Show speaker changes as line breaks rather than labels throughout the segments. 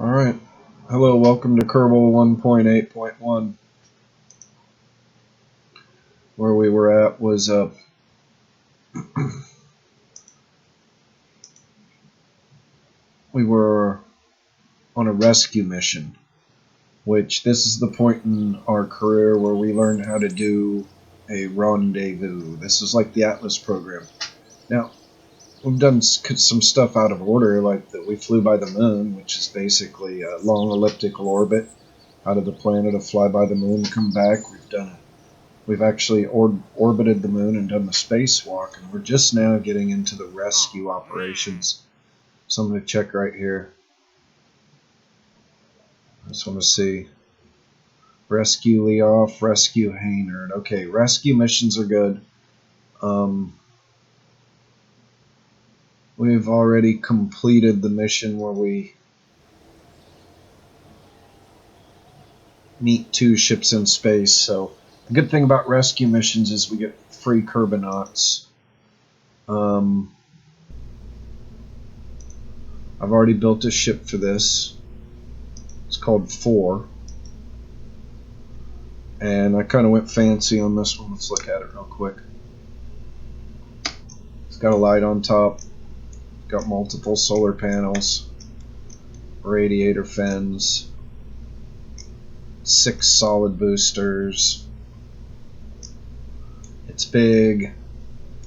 Alright, hello, welcome to Kerbal 1.8.1. Where we were at was we were on a rescue mission, which this is the point in our career where we learned how to do a rendezvous. This is like the Atlas program. Now, we've done some stuff out of order, like that we flew by the moon, which is basically a long elliptical orbit out of the planet, a fly by the moon, come back. We've actually orbited the moon and done the spacewalk, and we're just now getting into the rescue operations. So I'm going to check right here. I just want to see. Rescue Leoff, Rescue Haynard. Okay, rescue missions are good. We've already completed the mission where we meet two ships in space. So the good thing about rescue missions is we get free Kerbinauts. I've already built a ship for this. It's called 4. And I kind of went fancy on this one. Let's look at it real quick. It's got a light on top. Got multiple solar panels. Radiator fins. 6 solid boosters. It's big.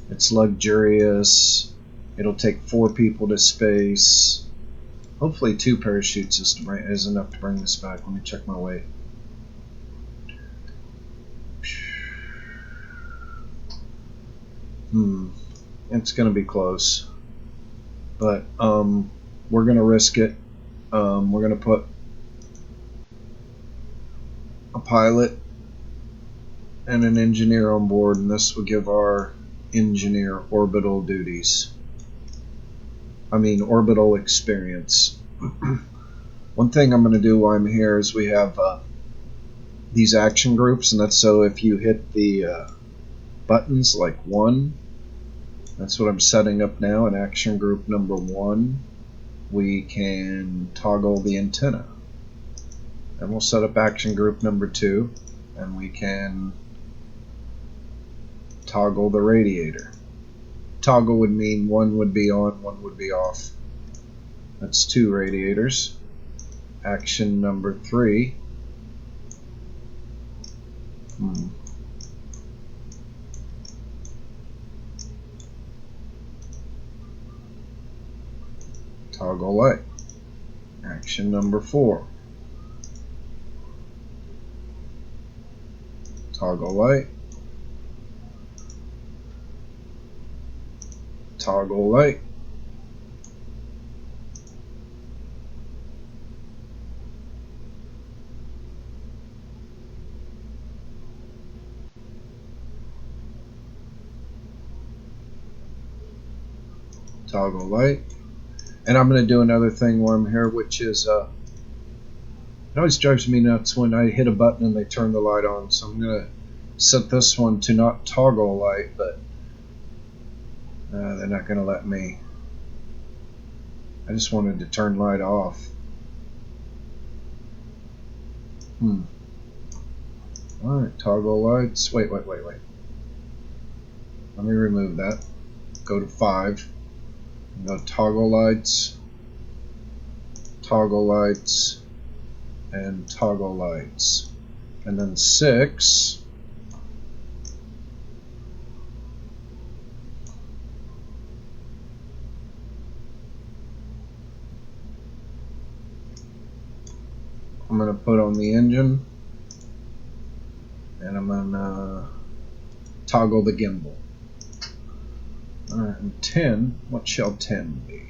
It's luxurious. It'll take 4 people to space. Hopefully 2 parachute system is enough to bring this back. Let me check my weight. It's gonna be close, but we're gonna risk it. We're gonna put a pilot and an engineer on board, and this will give our engineer orbital duties. I mean orbital experience. One thing I'm going to do while I'm here is we have these action groups, and that's so if you hit the buttons like 1, that's what I'm setting up now. In action group number 1, we can toggle the antenna. And we'll set up action group number 2, and we can toggle the radiator. Toggle would mean 1 would be on, 1 would be off. That's 2 radiators. Action number 3. Toggle light. Action number 4. Toggle light. Toggle light. Toggle light. And I'm going to do another thing while I'm here, which is it always drives me nuts when I hit a button and they turn the light on. So I'm going to set this one to not toggle light, but they're not going to let me. I just wanted to turn light off. Alright, toggle lights. Wait. Let me remove that. Go to 5. Go toggle lights, and toggle lights. And then 6. I'm going to put on the engine, and I'm going to toggle the gimbal. Alright, and 10, what shall 10 be?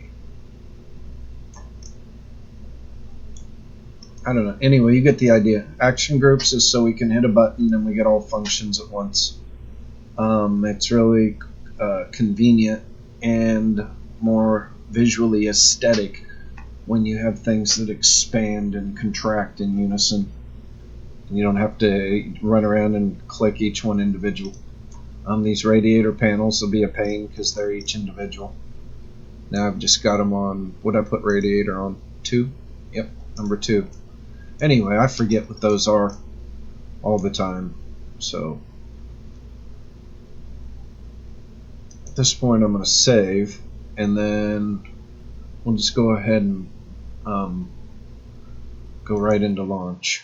I don't know. Anyway, you get the idea. Action groups is so we can hit a button and we get all functions at once. It's really convenient and more visually aesthetic when you have things that expand and contract in unison. You don't have to run around and click each one individual. These radiator panels will be a pain because they're each individual. Now I've just got them on, what I put radiator on? 2? Yep. number 2. Anyway, I forget what those are all the time. So at this point I'm going to save, and then we'll just go ahead and go right into launch.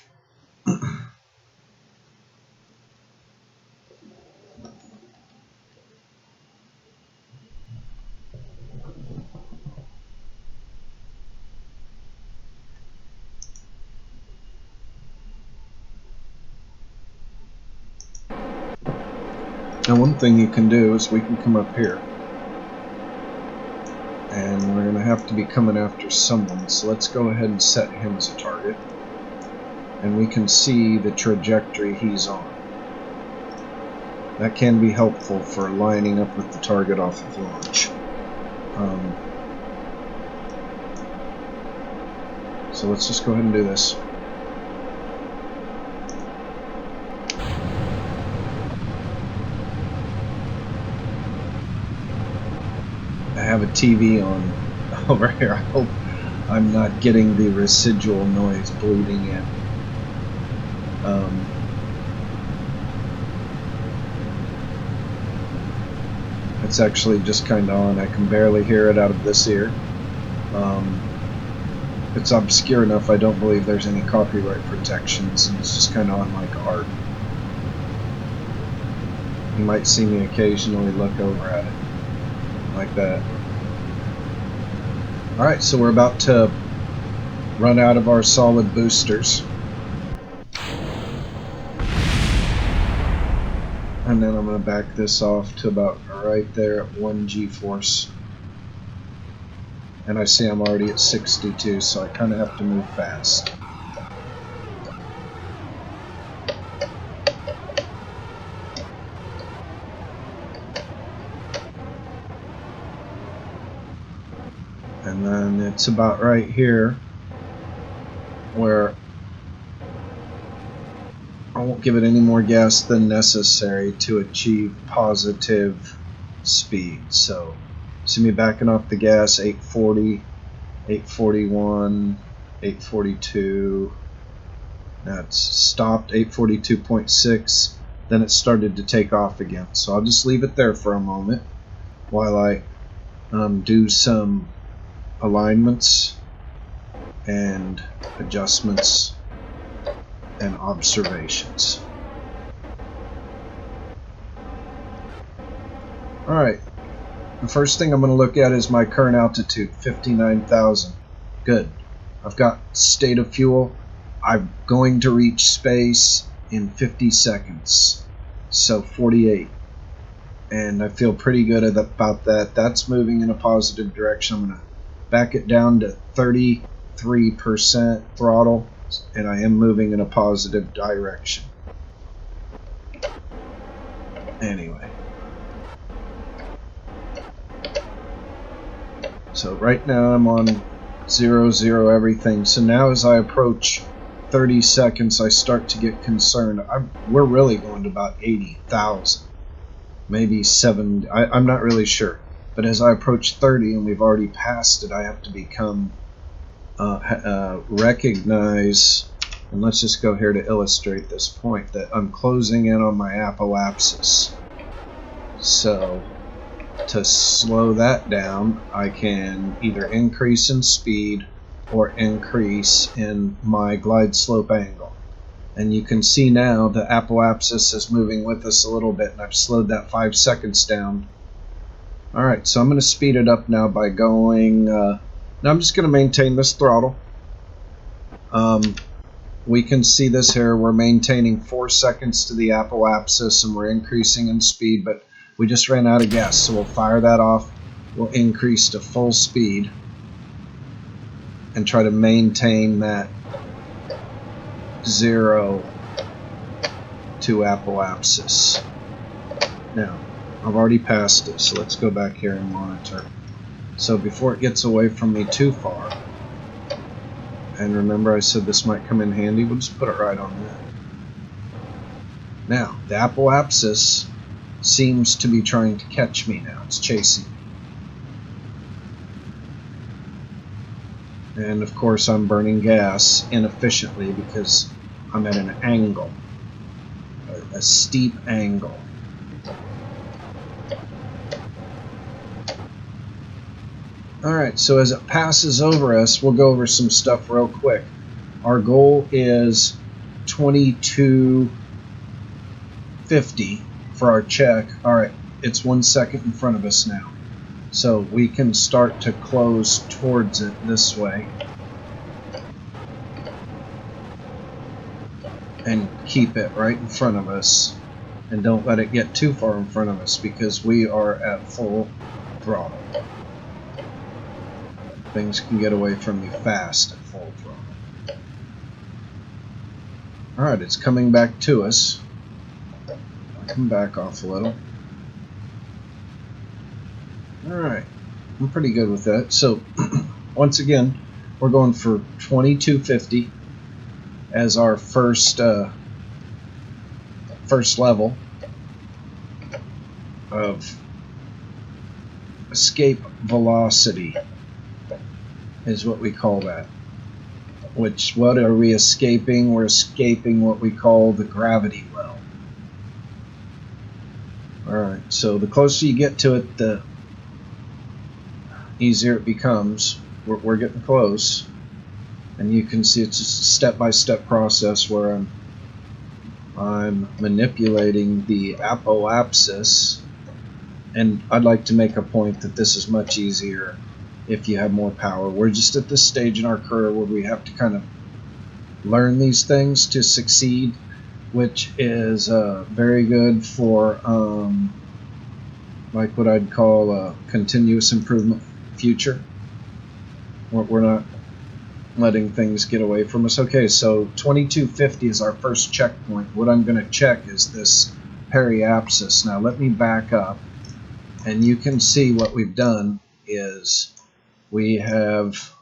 Now one thing you can do is we can come up here, and we're going to have to be coming after someone, so let's go ahead and set him as a target, and we can see the trajectory he's on. That can be helpful for lining up with the target off of launch. So let's just go ahead and do this. I have a TV on over here. I hope I'm not getting the residual noise bleeding in. It's actually just kind of on. I can barely hear it out of this ear. It's obscure enough I don't believe there's any copyright protections, and it's just kind of on like art. You might see me occasionally look over at it like that. Alright, so we're about to run out of our solid boosters. And then I'm going to back this off to about right there at 1 G-force. And I see I'm already at 62, so I kind of have to move fast. And then it's about right here where I won't give it any more gas than necessary to achieve positive speed. So see me backing off the gas, 840, 841, 842. That's stopped, 842.6. Then it started to take off again. So I'll just leave it there for a moment while I do some alignments and adjustments and observations. Alright, the first thing I'm going to look at is my current altitude, 59,000. Good. I've got state of fuel. I'm going to reach space in 50 seconds, so 48. And I feel pretty good about that. That's moving in a positive direction. I'm going to back it down to 33% throttle, and I am moving in a positive direction. Anyway. So right now I'm on 0, everything. So now as I approach 30 seconds, I start to get concerned. We're really going to about 80,000. Maybe 70. I'm not really sure. But as I approach 30 and we've already passed it, I have to become recognize, and let's just go here to illustrate this point, that I'm closing in on my apoapsis. So to slow that down, I can either increase in speed or increase in my glide slope angle. And you can see now the apoapsis is moving with us a little bit, and I've slowed that 5 seconds down. Alright, so I'm going to speed it up now by going, now I'm just going to maintain this throttle. We can see this here, we're maintaining 4 seconds to the apoapsis and we're increasing in speed, but we just ran out of gas, so we'll fire that off. We'll increase to full speed and try to maintain that 0 to apoapsis. Now, I've already passed it, so let's go back here and monitor. So before it gets away from me too far, and remember I said this might come in handy, we'll just put it right on that. Now, the apoapsis seems to be trying to catch me now. It's chasing me. And of course I'm burning gas inefficiently because I'm at an angle, a steep angle. Alright, so as it passes over us, we'll go over some stuff real quick. Our goal is 2250 for our check. Alright, it's 1 second in front of us now. So we can start to close towards it this way and keep it right in front of us. And don't let it get too far in front of us because we are at full throttle. Things can get away from you fast at full throttle. Alright, it's coming back to us. I can back off a little. Alright, I'm pretty good with that. So, once again, we're going for 2250 as our first level of escape velocity is what we call that. Which, what are we escaping? We're escaping what we call the gravity well. Alright, so the closer you get to it, the easier it becomes. We're getting close. And you can see it's just a step-by-step process where I'm manipulating the apoapsis. And I'd like to make a point that this is much easier if you have more power. We're just at this stage in our career where we have to kind of learn these things to succeed, which is very good for like what I'd call a continuous improvement future. We're not letting things get away from us. Okay, so 2250 is our first checkpoint. What I'm going to check is this periapsis. Now let me back up, and you can see what we've done is we have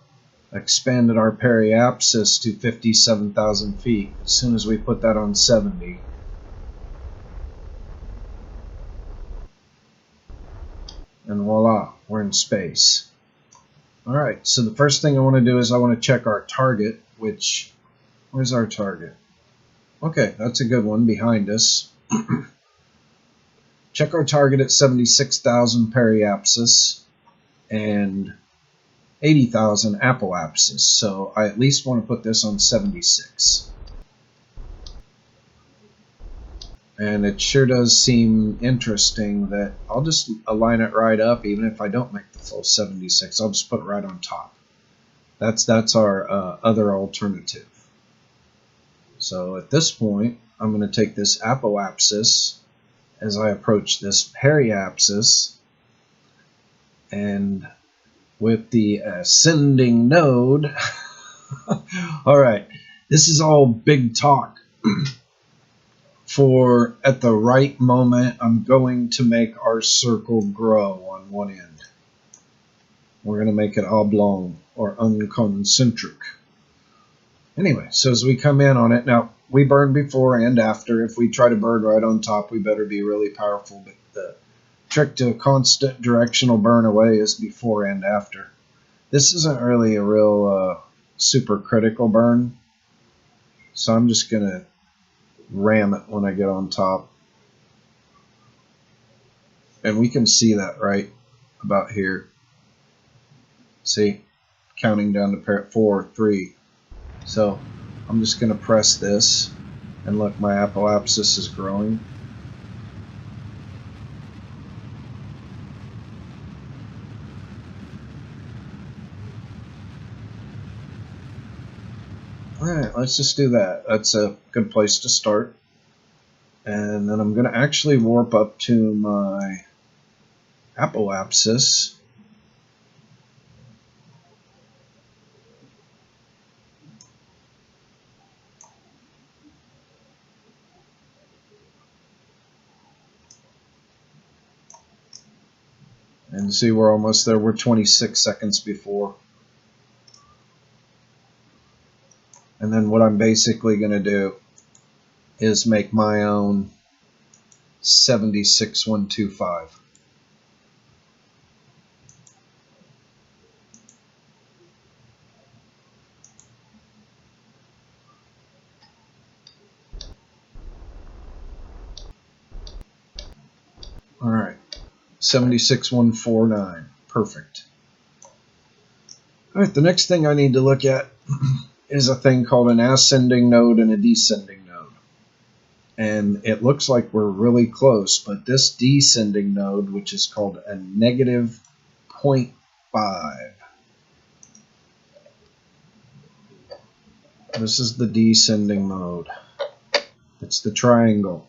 expanded our periapsis to 57,000 feet. As soon as we put that on 70, and voila, we're in space. Alright, so the first thing I want to do is I want to check our target, which, where's our target? Okay, that's a good one behind us. Check our target at 76,000 periapsis and 80,000 apoapsis, so I at least want to put this on 76. And it sure does seem interesting that I'll just align it right up even if I don't make the full 76. I'll just put it right on top. That's our other alternative. So at this point, I'm going to take this apoapsis as I approach this periapsis, and with the ascending node, alright, this is all big talk. For at the right moment, I'm going to make our circle grow on one end. We're going to make it oblong or unconcentric. Anyway, so as we come in on it, now we burn before and after. If we try to burn right on top, we better be really powerful. But the trick to a constant directional burn away is before and after. This isn't really a real super critical burn, so I'm just going to ram it when I get on top. And we can see that right about here. See, counting down to 4, 3. So I'm just going to press this, and look, my apoapsis is growing. Alright, let's just do that. That's a good place to start. And then I'm going to actually warp up to my apoapsis. And see, we're almost there. We're 26 seconds before. And then what I'm basically going to do is make my own 76125. All right, 76149. Perfect. All right, the next thing I need to look at is a thing called an ascending node and a descending node. And it looks like we're really close, but this descending node, which is called a negative 0.5, this is the descending mode. It's the triangle.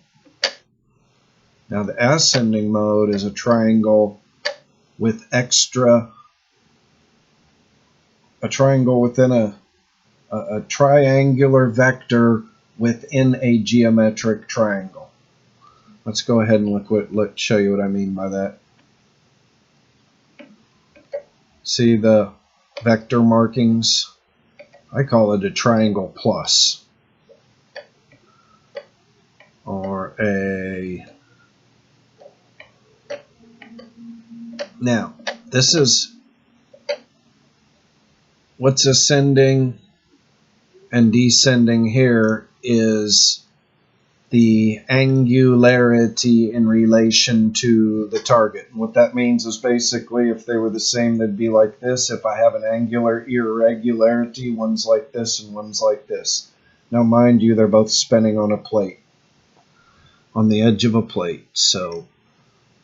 Now the ascending mode is a triangle with a triangle within a triangular vector within a geometric triangle. Let's go ahead and let's show you what I mean by that. See the vector markings? I call it a triangle plus, or a... Now, this is what's ascending and descending here is the angularity in relation to the target. And what that means is basically if they were the same, they'd be like this. If I have an angular irregularity, one's like this and one's like this. Now, mind you, they're both spinning on a plate, on the edge of a plate. So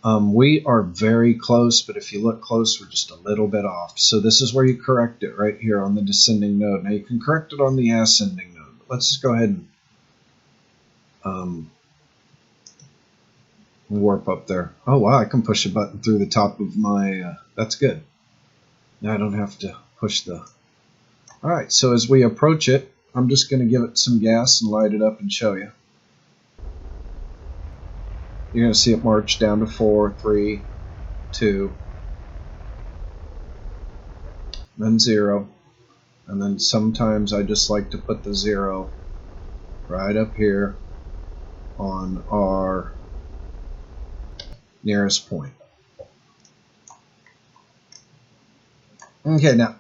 we are very close, but if you look close, we're just a little bit off. So this is where you correct it right here on the descending node. Now you can correct it on the ascending node. Let's just go ahead and warp up there. Oh wow, I can push a button through the top of my, that's good. Now I don't have to push the... Alright, so as we approach it, I'm just going to give it some gas and light it up and show you. You're going to see it march down to 4, 3, 2, then 0. And then sometimes I just like to put the 0 right up here on our nearest point. Okay, now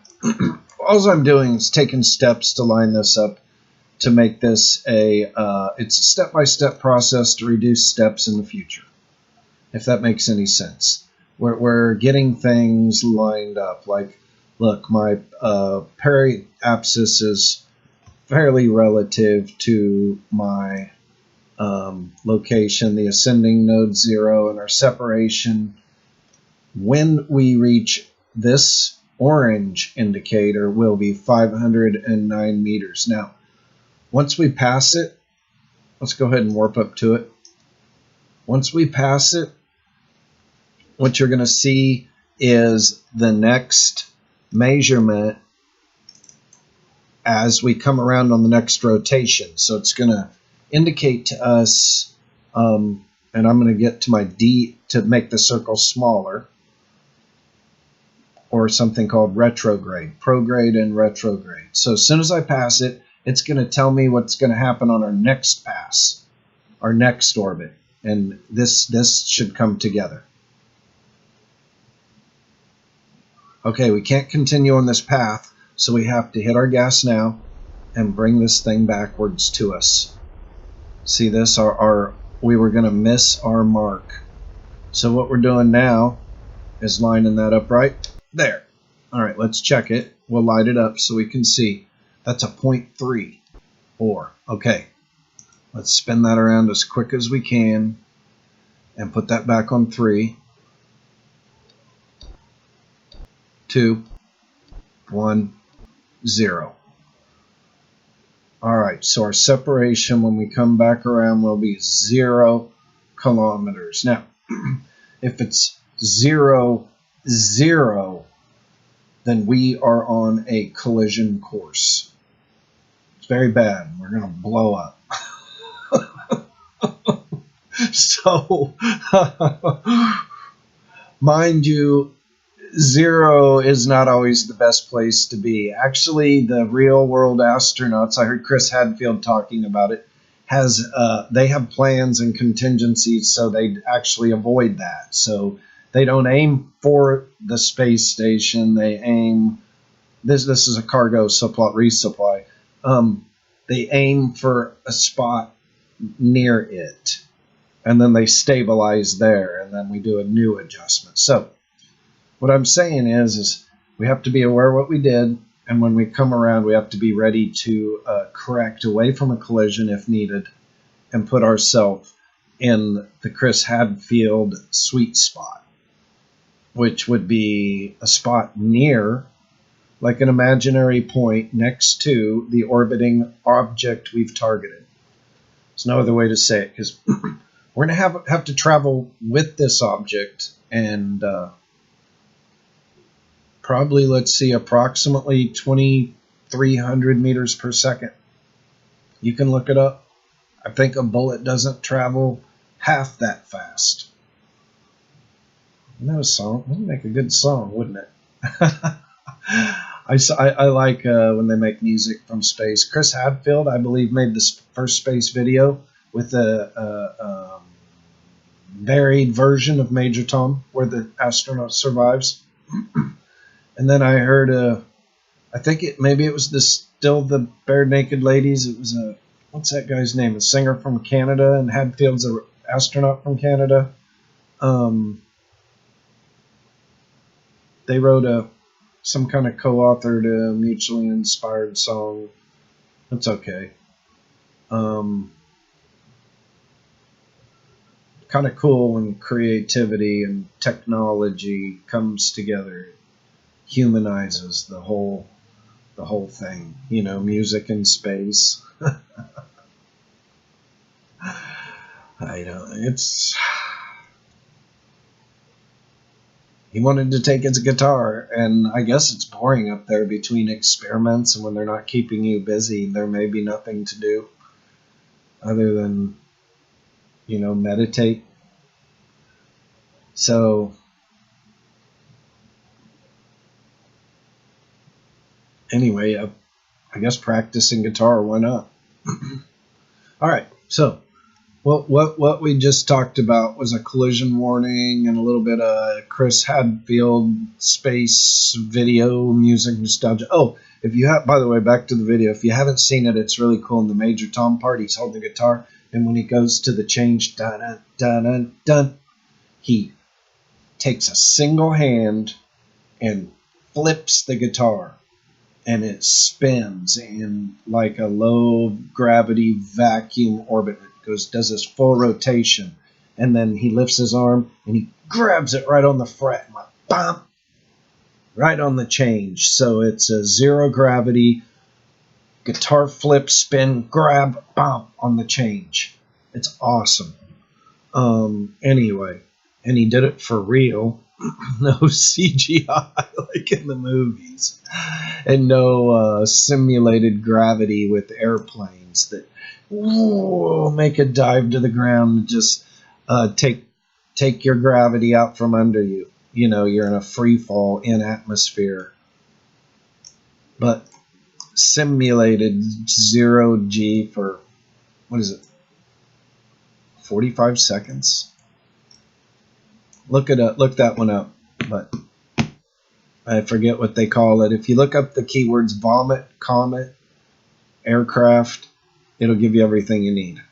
all I'm doing is taking steps to line this up to make this it's a step-by-step process to reduce steps in the future, if that makes any sense. We're getting things lined up. Like, look, my periapsis is fairly relative to my location, the ascending node 0, and our separation when we reach this orange indicator will be 509 meters. Now, once we pass it, let's go ahead and warp up to it. Once we pass it, what you're going to see is the next measurement as we come around on the next rotation. So it's going to indicate to us, and I'm going to get to my D to make the circle smaller, or something called retrograde, prograde and retrograde. So as soon as I pass it, it's going to tell me what's going to happen on our next pass, our next orbit, and this should come together. Okay, we can't continue on this path, so we have to hit our gas now and bring this thing backwards to us. See this? We were going to miss our mark. So what we're doing now is lining that up right there. All right, let's check it. We'll light it up so we can see. That's a 0.34. Okay, let's spin that around as quick as we can and put that back on 3, 2, 1, 0. All right, so our separation when we come back around will be 0 kilometers. Now, if it's 0, 0, then we are on a collision course. It's very bad. We're going to blow up. So, mind you, 0 is not always the best place to be. Actually, the real world astronauts, I heard Chris Hadfield talking about it, they have plans and contingencies so they actually avoid that. So they don't aim for the space station. They aim, this is a cargo resupply. They aim for a spot near it. and then they stabilize there, and then we do a new adjustment. So what I'm saying is we have to be aware of what we did, and when we come around, we have to be ready to correct away from a collision if needed, and put ourselves in the Chris Hadfield sweet spot, which would be a spot near, like an imaginary point next to the orbiting object we've targeted. There's no other way to say it, because we're going to have to travel with this object, and probably, let's see, approximately 2,300 meters per second. You can look it up. I think a bullet doesn't travel half that fast. Isn't that a song? That would make a good song, wouldn't it? I like when they make music from space. Chris Hadfield, I believe, made this first space video with a varied version of Major Tom, where the astronaut survives. And then I heard, I think maybe it was still the Bare Naked Ladies. It was what's that guy's name? A singer from Canada, and Hadfield's an astronaut from Canada. They wrote some kind of co-authored, mutually inspired song. It's okay. Kind of cool when creativity and technology comes together. Humanizes the whole thing, music in space. He wanted to take his guitar, and I guess it's boring up there between experiments, and when they're not keeping you busy, there may be nothing to do other than, meditate. So anyway, I guess practicing guitar went up. All right, so what we just talked about was a collision warning and a little bit of Chris Hadfield space video music nostalgia. Oh, if you have, by the way, back to the video. If you haven't seen it, it's really cool. In the Major Tom part, he's holding the guitar, and when he goes to the change, dun dun dun dun, he takes a single hand and flips the guitar, and it spins in like a low gravity vacuum orbit. It does this full rotation, and then he lifts his arm and he grabs it right on the fret, and like, bam, right on the change. So it's a zero gravity guitar flip, spin, grab, bam, on the change. It's awesome. Anyway, and he did it for real. No CGI like in the movies, and no simulated gravity with airplanes that make a dive to the ground and just take your gravity out from under you. You're in a free fall in atmosphere, but simulated 0G for, what is it, 45 seconds? Look that one up, but I forget what they call it. If you look up the keywords vomit, comet, aircraft, it'll give you everything you need.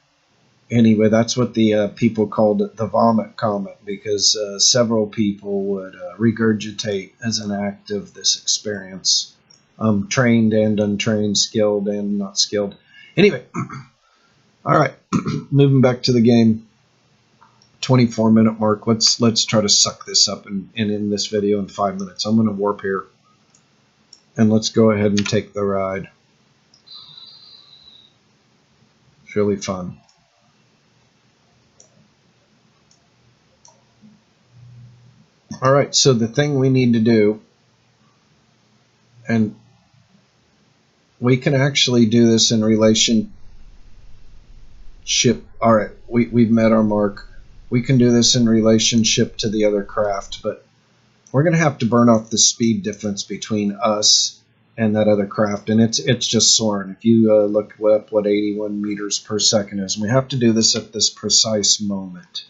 Anyway, that's what the people called it, the vomit comet, because several people would regurgitate as an act of this experience. Trained and untrained, skilled and not skilled. Anyway, all right, moving back to the game. 24-minute mark. Let's try to suck this up and in this video in 5 minutes. I'm going to warp here, and let's go ahead and take the ride. It's really fun. All right, so the thing we need to do, and we can actually do this in relationship. All right, we've met our mark. We can do this in relationship to the other craft, but we're going to have to burn off the speed difference between us and that other craft, and it's just soaring. If you look up what 81 meters per second is, and we have to do this at this precise moment,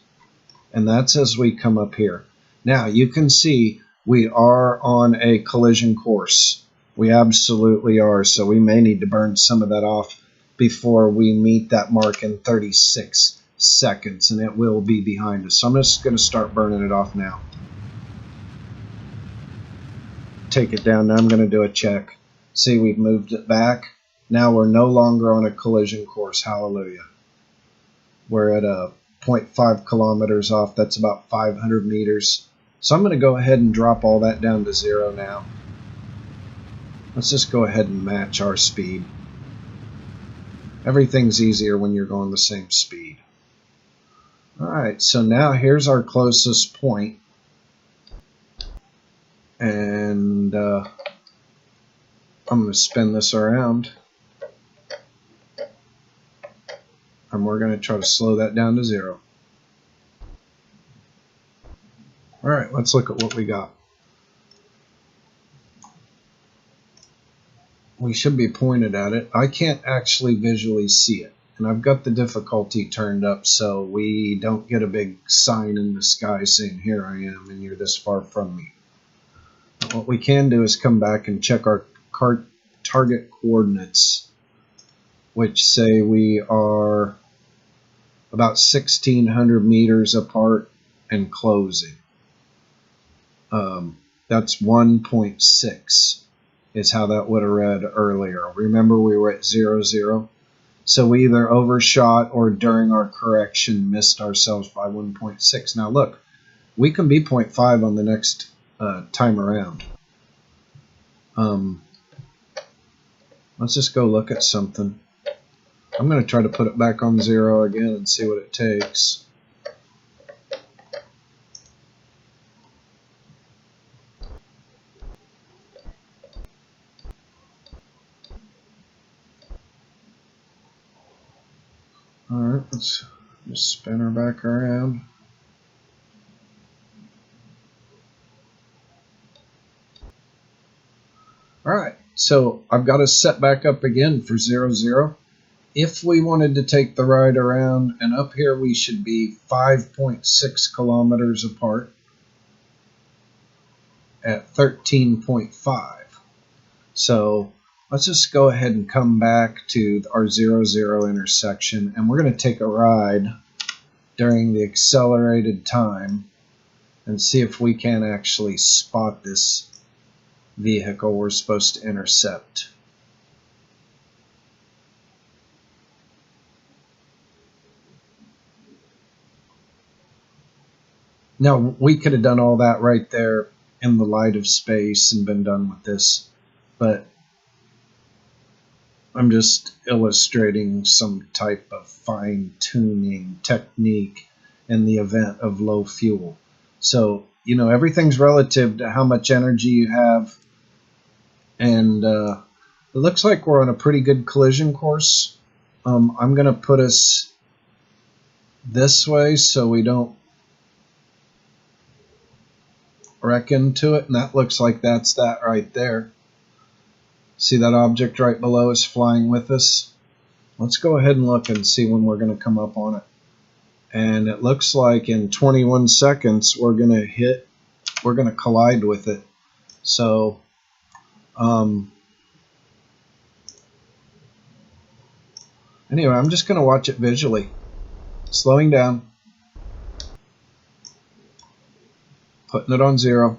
and that's as we come up here. Now, you can see we are on a collision course. We absolutely are, so we may need to burn some of that off before we meet that mark in 36 seconds, and it will be behind us. So I'm just going to start burning it off now. Take it down. Now I'm going to do a check. See, we've moved it back. Now we're no longer on a collision course. Hallelujah. We're at a 0.5 kilometers off. That's about 500 meters. So I'm going to go ahead and drop all that down to 0 now. Let's just go ahead and match our speed. Everything's easier when you're going the same speed. Alright, so now here's our closest point. And I'm going to spin this around. And we're going to try to slow that down to 0. Alright, let's look at what we got. We should be pointed at it. I can't actually visually see it. And I've got the difficulty turned up so we don't get a big sign in the sky saying, here I am and you're this far from me. But what we can do is come back and check our target coordinates, which say we are about 1,600 meters apart and closing. That's 1.6 is how that would have read earlier. Remember, we were at 0, 0. So we either overshot or during our correction missed ourselves by 1.6. Now look, we can be 0.5 on the next time around. Let's just go look at something. I'm going to try to put it back on 0 again and see what it takes. Alright, let's just spin her back around. Alright, so I've got us set back up again for 0, 0. If we wanted to take the ride around, and up here we should be 5.6 kilometers apart at 13.5. So let's just go ahead and come back to our 0, 0 intersection, and we're going to take a ride during the accelerated time and see if we can actually spot this vehicle we're supposed to intercept. Now, we could have done all that right there in the light of space and been done with this, but I'm just illustrating some type of fine-tuning technique in the event of low fuel. So, you know, everything's relative to how much energy you have, and it looks like we're on a pretty good collision course. I'm going to put us this way so we don't wreck into it, and that looks like that's that right there. See that object right below us flying with us? Let's go ahead and look and see when we're going to come up on it. And it looks like in 21 seconds we're going to collide with it. So anyway, I'm just going to watch it visually. Slowing down. Putting it on 0.